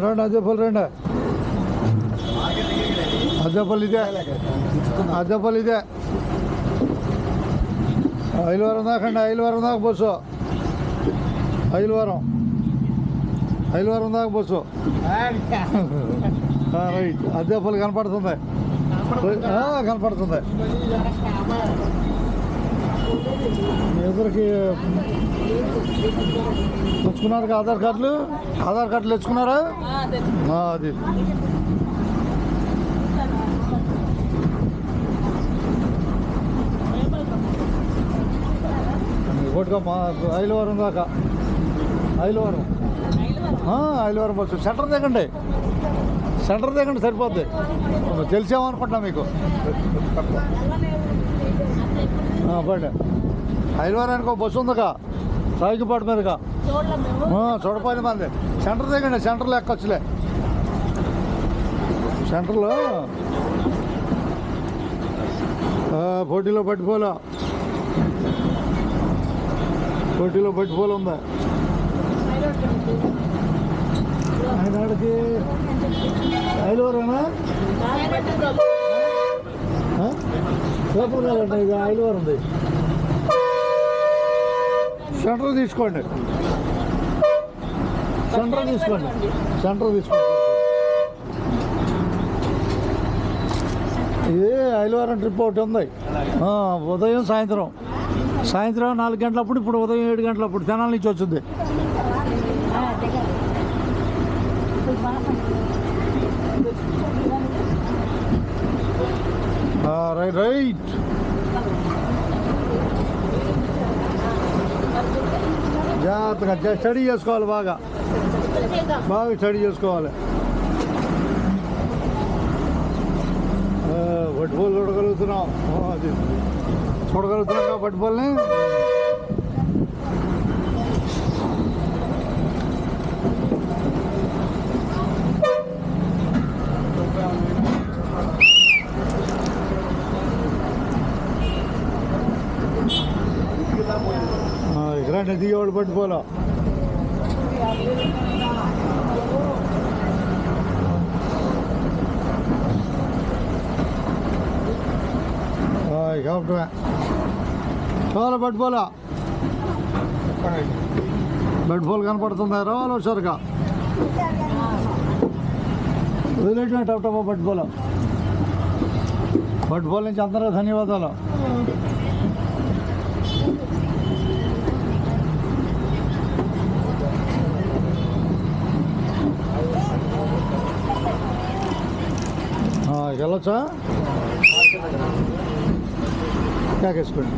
రండి అద్దెపల్లి రండి. అద్దెపల్లి ఇదే, అద్దెపల్లి ఇదే. ఐలవరం దాకా అండి, ఐలవరం దాకా బస్సు. ఐలవరం దాకా బస్సు. రైట్, అద్దెపల్లి కనపడుతుంది, కనపడుతుంది. ఎదురుకి తెచ్చుకున్నారు ఆధార్ కార్డులు తెచ్చుకున్నారా? అది కొట్టుకో ఐలవరం దాకా. ఐలవరం బస్సు సెంటర్ దిగండి సరిపోద్ది. తెలిసామనుకుంటున్నా మీకు. బండి ఐలవరానికి ఒక బస్సు ఉందిగా, సాయికిపాటు మీదుగా. చూడపోయిన మంది సెంటర్ దిగండి, సెంటర్లో ఎక్కొచ్చులే. సెంటర్లో పోటీలో పట్టిపోలే ఉంది. ఆయనకి ఐలవరేనా? కాదండి, ఇది ఐలవరం ఉంది. సెంటర్ తీసుకోండి. ఇది ఐలవరం ట్రిప్ ఒకటి ఉంది. ఉదయం సాయంత్రం 4 గంటలప్పుడు, ఇప్పుడు ఉదయం 7 గంటలప్పుడు తెనాల నుంచి వచ్చింది. రైట్. జాగ్రత్తగా స్టడీ చేసుకోవాలి, బాగా స్టడీ చేసుకోవాలి. బట్టిపోలు చూడగలుగుతున్నాం బట్టిపోల్ని. ఇక్కడ దిగేవాడు పట్టుకోలే. చాలా పట్టుకోలే. బట్టిపోలు కనపడుతుంది. రావాలి హుషారుగా వదిలేట టప్ బట్టిపోల నుంచి అందరూ ధన్యవాదాలు. వెళ్ళొచ్చా? కాకేసుకోండి.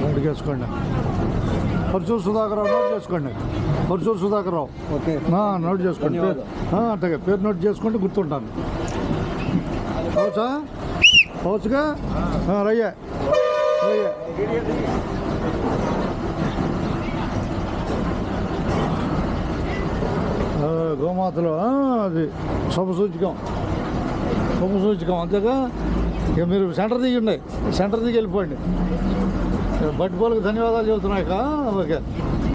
నోట్ చేసుకోండి. పరచూరు సుధాకర్రావు నోట్ చేసుకోండి. పరచూరు సుధాకర్రావు. ఓకే, నోట్ చేసుకోండి. అట్టగా పేరు నోట్ చేసుకుంటే గుర్తుంటాను. పోవచ్చుగా? రయ్యే గోమాతలో అది శుభసూచకం అంతేగా. ఇక మీరు సెంటర్ దిగి వెళ్ళిపోండి. బట్టిపోలకు ధన్యవాదాలు చెబుతున్నాయి. ఓకే.